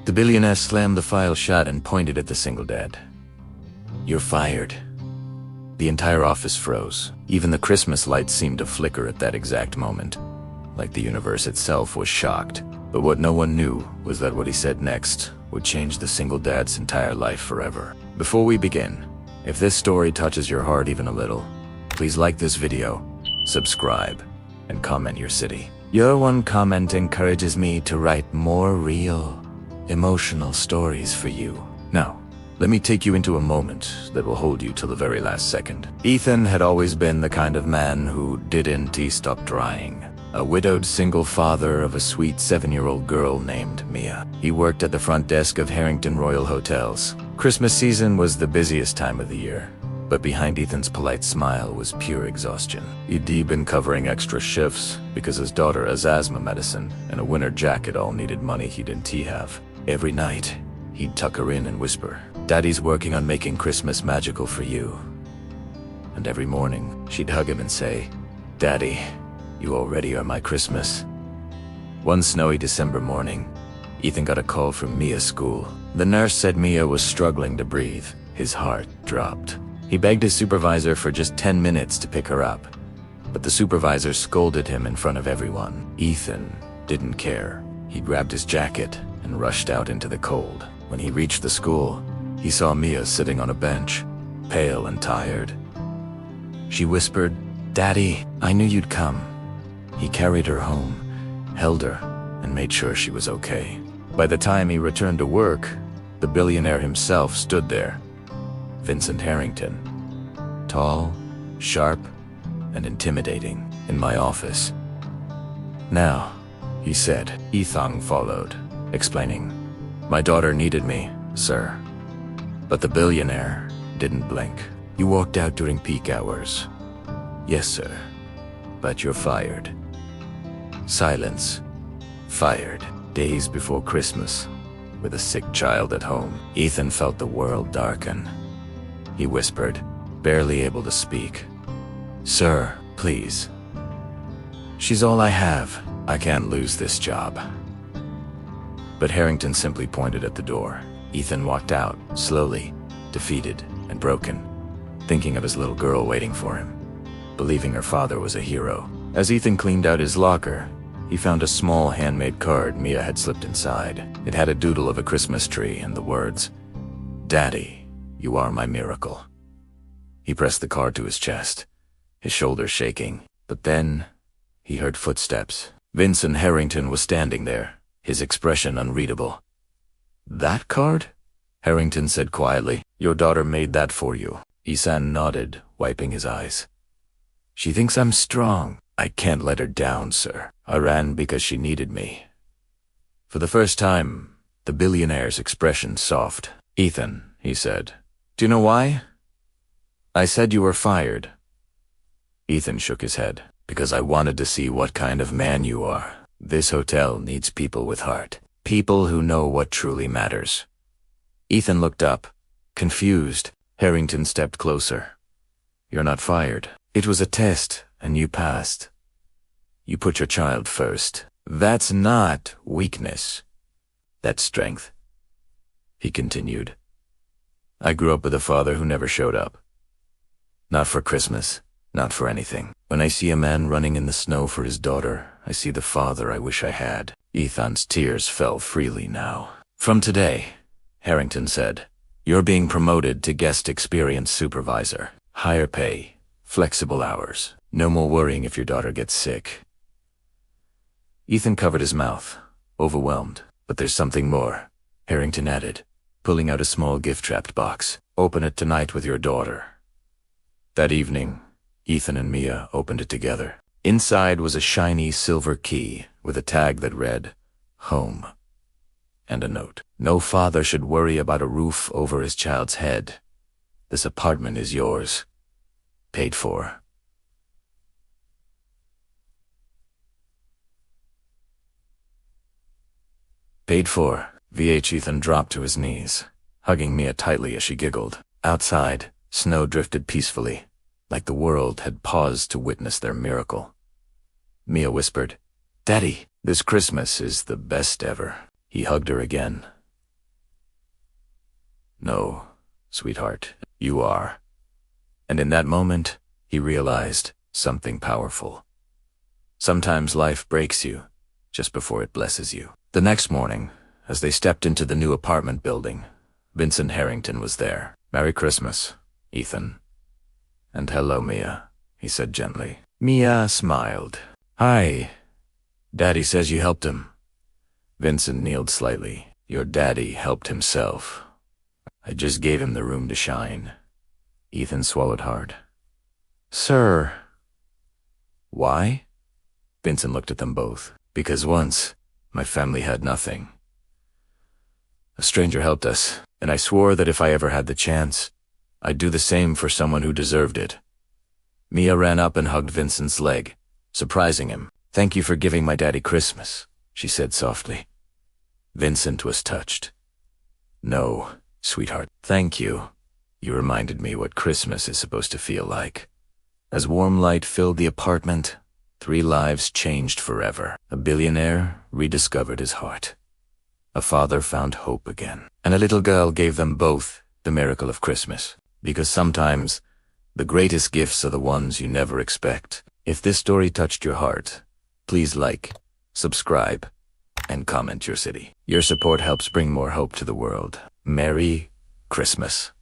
The billionaire slammed the file shut and pointed at the SingleDad. "You're fired." The entire office froze. Even the Christmas lights seemed to flicker at that exact moment, like the universe itself was shocked. But what no one knew was that what he said next would change the SingleDad's entire life forever. Before we begin, if this story touches your heart even a little, please like this video, subscribe, and comment your city. Your one comment encourages me to write more real, emotional stories for you. Now, let me take you into a moment that will hold you till the very last second. Ethan had always been the kind of man who didn't stop trying. A widowed single father of a sweet 7-year-old girl named Mia. He worked at the front desk of Harrington Royal Hotels. Christmas season was the busiest time of the year, but behind Ethan's polite smile was pure exhaustion. He'd been covering extra shifts because his daughter has asthma medicine and a winter jacket all needed money he didn't have. Every night, he'd tuck her in and whisper, "Daddy's working on making Christmas magical for you." And every morning, she'd hug him and say, "Daddy, you already are my Christmas." One snowy December morning, Ethan got a call from Mia's school. The nurse said Mia was struggling to breathe. His heart dropped. He begged his supervisor for just 10 minutes to pick her up, but the supervisor scolded him in front of everyone. Ethan didn't care. He grabbed his jacket and rushed out into the cold. When he reached the school, he saw Mia sitting on a bench, pale and tired. She whispered, "Daddy, I knew you'd come." He carried her home, held her, and made sure she was okay. By the time he returned to work, the billionaire himself stood there. Vincent Harrington. Tall, sharp, and intimidating, in my office. "Now," he said. Ethan followed, explaining, "My daughter needed me, sir." But the billionaire didn't blink. "You walked out during peak hours." "Yes, sir. But you're fired." Silence. Fired. Days before Christmas, with a sick child at home, Ethan felt the world darken. He whispered, barely able to speak, "Sir, please. She's all I have. I can't lose this job." But Harrington simply pointed at the door. Ethan walked out, slowly, defeated and broken, thinking of his little girl waiting for him, believing her father was a hero. As Ethan cleaned out his locker, he found a small handmade card Mia had slipped inside. It had a doodle of a Christmas tree and the words, "Daddy, you are my miracle." He pressed the card to his chest, his shoulders shaking. But then, he heard footsteps. Vincent Harrington was standing there, his expression unreadable. "That card?" Harrington said quietly. "Your daughter made that for you." Ethan nodded, wiping his eyes. "She thinks I'm strong. I can't let her down, sir. I ran because she needed me." For the first time, the billionaire's expression softened. "Ethan," he said, "do you know why?" "I said you were fired." Ethan shook his head. "Because I wanted to see what kind of man you are. This hotel needs people with heart. People who know what truly matters." Ethan looked up, confused. Harrington stepped closer. "You're not fired. It was a test, and you passed. You put your child first. That's not weakness. That's strength." He continued, "I grew up with a father who never showed up. Not for Christmas, not for anything. When I see a man running in the snow for his daughter, I see the father I wish I had." Ethan's tears fell freely now. "From today," Harrington said, "you're being promoted to guest experience supervisor. Higher pay, flexible hours. No more worrying if your daughter gets sick." Ethan covered his mouth, overwhelmed. "But there's something more," Harrington added, pulling out a small gift-wrapped box. "Open it tonight with your daughter." That evening, Ethan and Mia opened it together. Inside was a shiny silver key with a tag that read, "Home," and a note. "No father should worry about a roof over his child's head. This apartment is yours. Paid for." Paid for. VH Ethan dropped to his knees, hugging Mia tightly as she giggled. Outside, snow drifted peacefully, like the world had paused to witness their miracle. Mia whispered, "Daddy, this Christmas is the best ever." He hugged her again, No, sweetheart, you are. And in that moment, he realized something powerful. Sometimes life breaks you just before it blesses you. The next morning, as they stepped into the new apartment building, Vincent Harrington was there. "Merry Christmas, Ethan." "And hello, Mia," he said gently. Mia smiled. "Hi. Daddy says you helped him." Vincent kneeled slightly. "Your daddy helped himself. I just gave him the room to shine." Ethan swallowed hard. "Sir." "Why?" Vincent looked at them both. "Because once, my family had nothing. A stranger helped us, and I swore that if I ever had the chance, I'd do the same for someone who deserved it." Mia ran up and hugged Vincent's leg, surprising him. "Thank you for giving my daddy Christmas," she said softly. Vincent was touched. "No, sweetheart, thank you. You reminded me what Christmas is supposed to feel like." As warm light filled the apartment, 3 lives changed forever. A billionaire rediscovered his heart. A father found hope again. And a little girl gave them both the miracle of Christmas. Because sometimes, the greatest gifts are the ones you never expect. If this story touched your heart, please like, subscribe, and comment your city. Your support helps bring more hope to the world. Merry Christmas.